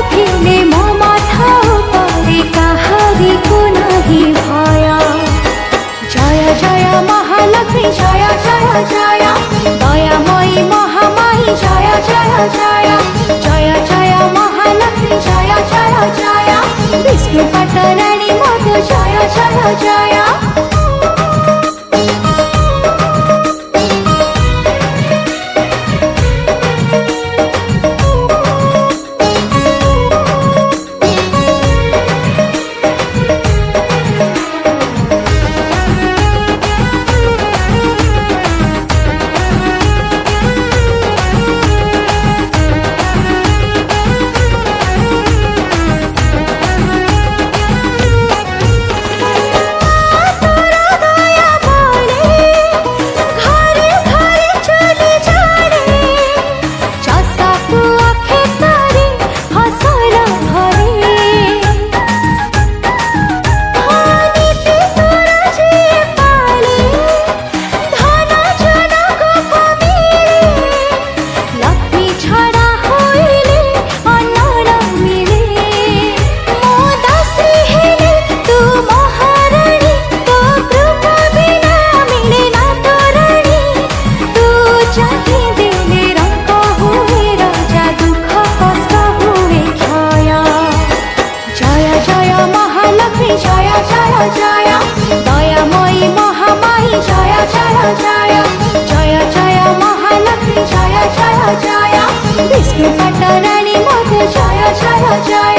उठिले मो माथा उपरे काहारी को नहीं भय। जय जय महालक्ष्मी जय जय जय दयामयी महामाई जय जय जय जय जय महालक्ष्मी जय जय जय विष्णु पटराणी मधु जय जय जय। विष्णु पटराणी मधु जय जय जय।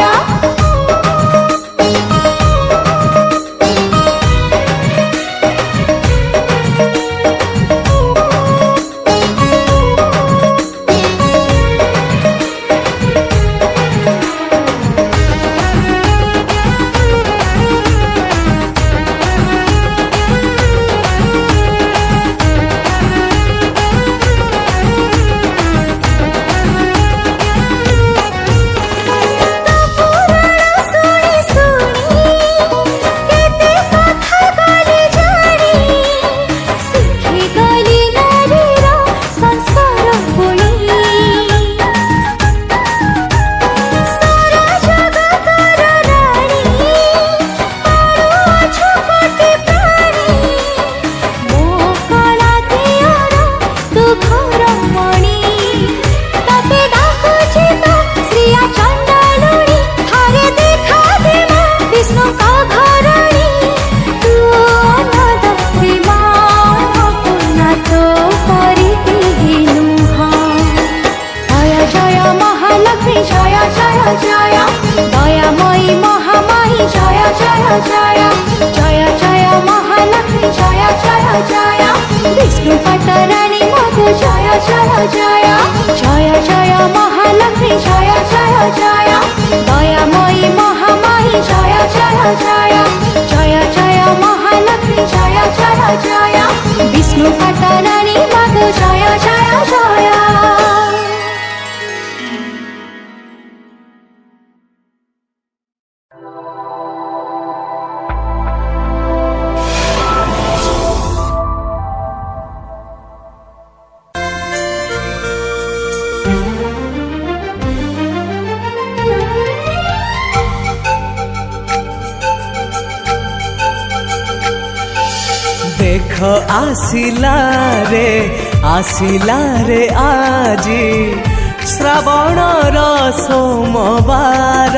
विष्णु पटराणी मधु जय जय जय जय जय महालक्ष्मी जय जय जय दयामयी महामाई जय जय जय जय जय महालक्ष्मी जय जय जय विष्णु पटराणी मधु जय जय जय। देख आसिला रे आजी श्रावणर सोमवार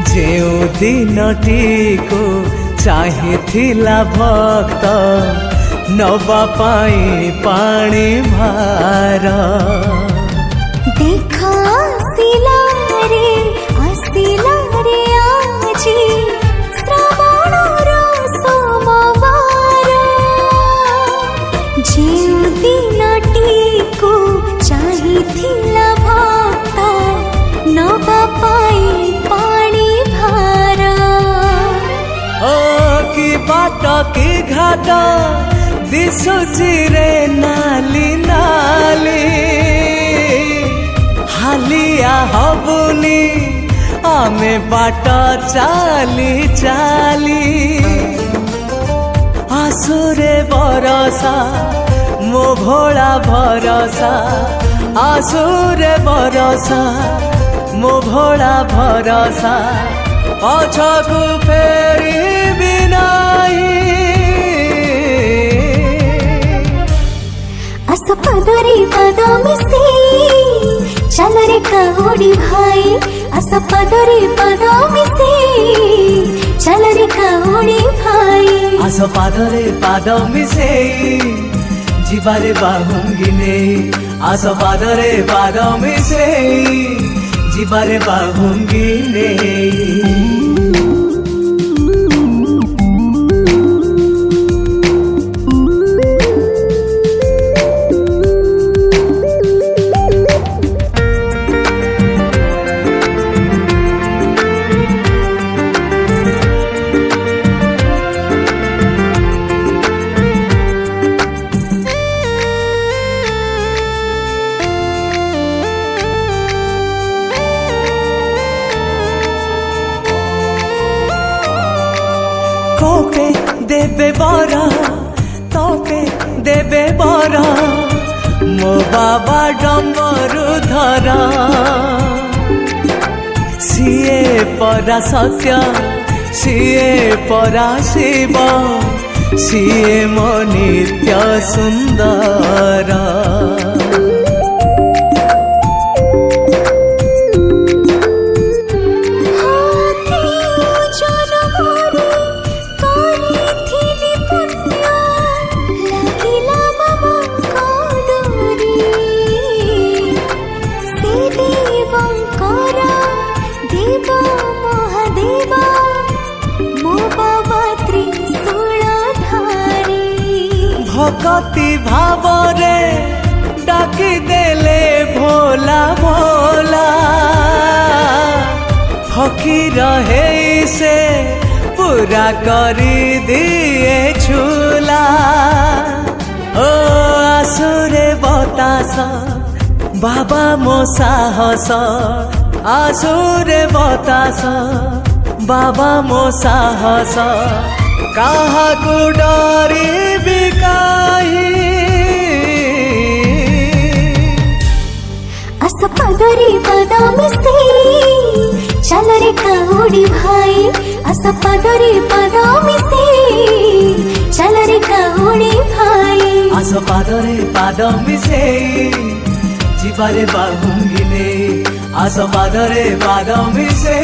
जेउ दिनटी को चाहिथिला भक्त नवा पाई पानी भार। देख आसिला रे आजी श्रावणर सोमवार जेउ दिनटी को चाहिथिला भक्त नवा पाई पानी भार। ओ की बाट की घाट दिशुची रे नाली नाली हालिया हबुनी आमे बाट चाली चाली आसुरे बरसा मो भोला भरसा आसुरे बरसा ମୋ ଭୋଳା ଭରସା ପଛକୁ ଫେରିବି ନାହିଁ। आस पदरे पद मिसे चल रे कौड़ी भाई, आस पदरे पद मिसे चल रे कौड़ी भाई। आस पादरे पाद मिसे जीवारे बाहुंगी ने, आस पादरे पाद मिसे जीवारे बाहुंगी ने। तोपे देबे बरा, तोपे देबे बरा, मो बाबा डमरू धरा। सीए परा सत्य, सीए परा शिव, सीए मो नित्य सुंदर। भक्ति भावरे डाकी देले भोला भोला, फकीर है से पूरा करी दिए झूला। ओ आसुरे बतास बाबा मो साहस, आसुरे बतास बाबा मो साहस, कहा को डरी बिकाही। आस पदरे पद मिसे चल रे कौड़ी भाई, आस पदरे पद मिसे चल रे कौड़ी भाई। आस पादरे पाद मिसे जीवारे बाहुंगी ने, आस पादरे पाद मिसे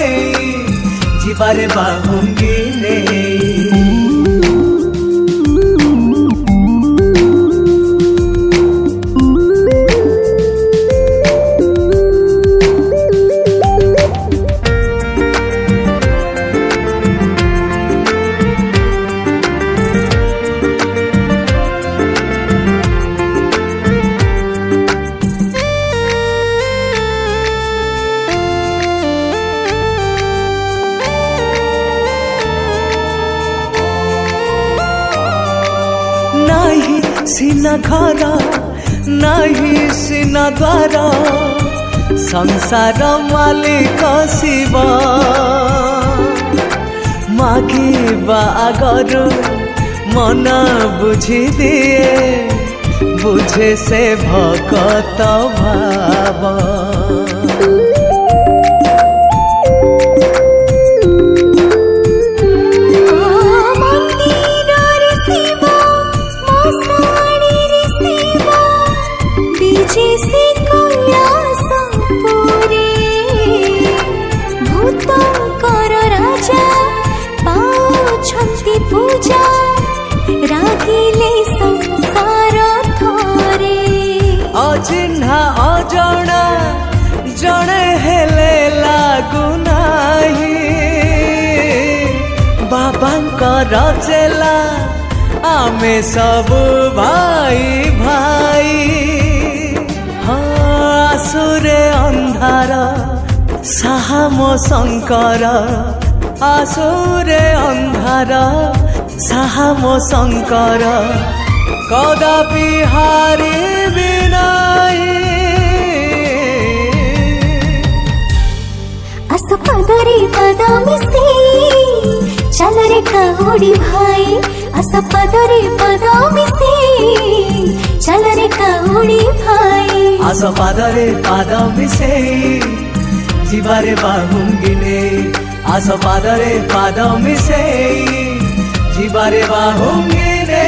जीवारे बाहुंगी ने। नहीं सीना घर, नहीं सीना द्वार, संसार मालिक शिव। मागिबा आगरु मन बुझी दिए, बुझे से भगत भाव। पूजा रागिले संसार थोरे, अचिन्हा अजणा जणे हेले लागू नाही। बाबांकर चेला आमे सब भाई भाई। हाँ आसुरे अंधार साहा मो शंकर, आसुरे अंधार साहा मो शंकर, कदापि हारिबि नाही। आस पदरे पद मिसे चल रे कौड़ी भाई, आस पदरे पद मिसे चल रे कौड़ी भाई। आस पादरे पाद मिसे ଯିବାରେ ବାହୁଙ୍ଗିନେ ଆସ ପାଦରେ ପାଦ ମିଶେଇ ଯିବାରେ ବାହୁଙ୍ଗିନେ